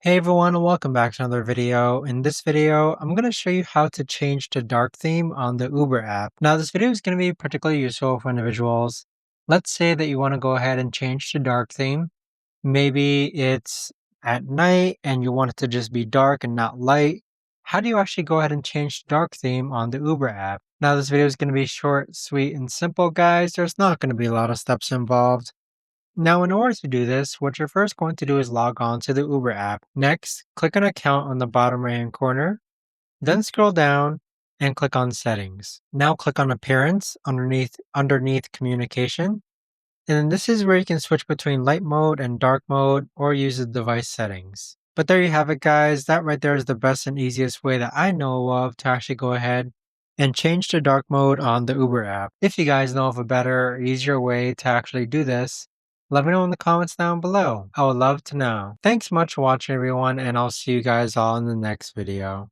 Hey everyone, and welcome back to another video. In this video, I'm going to show you how to change the dark theme on the Uber app. Now, this video is going to be particularly useful for individuals. Let's say that you want to go ahead and change the dark theme. Maybe it's at night and you want it to just be dark and not light. How do you actually go ahead and change the dark theme on the Uber app? Now, this video is going to be short, sweet, and simple, guys. There's not going to be a lot of steps involved. Now, in order to do this, what you're first going to do is log on to the Uber app. Next, click on Account on the bottom right hand corner, then scroll down and click on Settings. Now click on Appearance underneath Communication. And then this is where you can switch between light mode and dark mode or use the device settings. But there you have it, guys. That right there is the best and easiest way that I know of to actually go ahead and change to dark mode on the Uber app. If you guys know of a better, easier way to actually do this, let me know in the comments down below. I would love to know. Thanks so much for watching, everyone, and I'll see you guys all in the next video.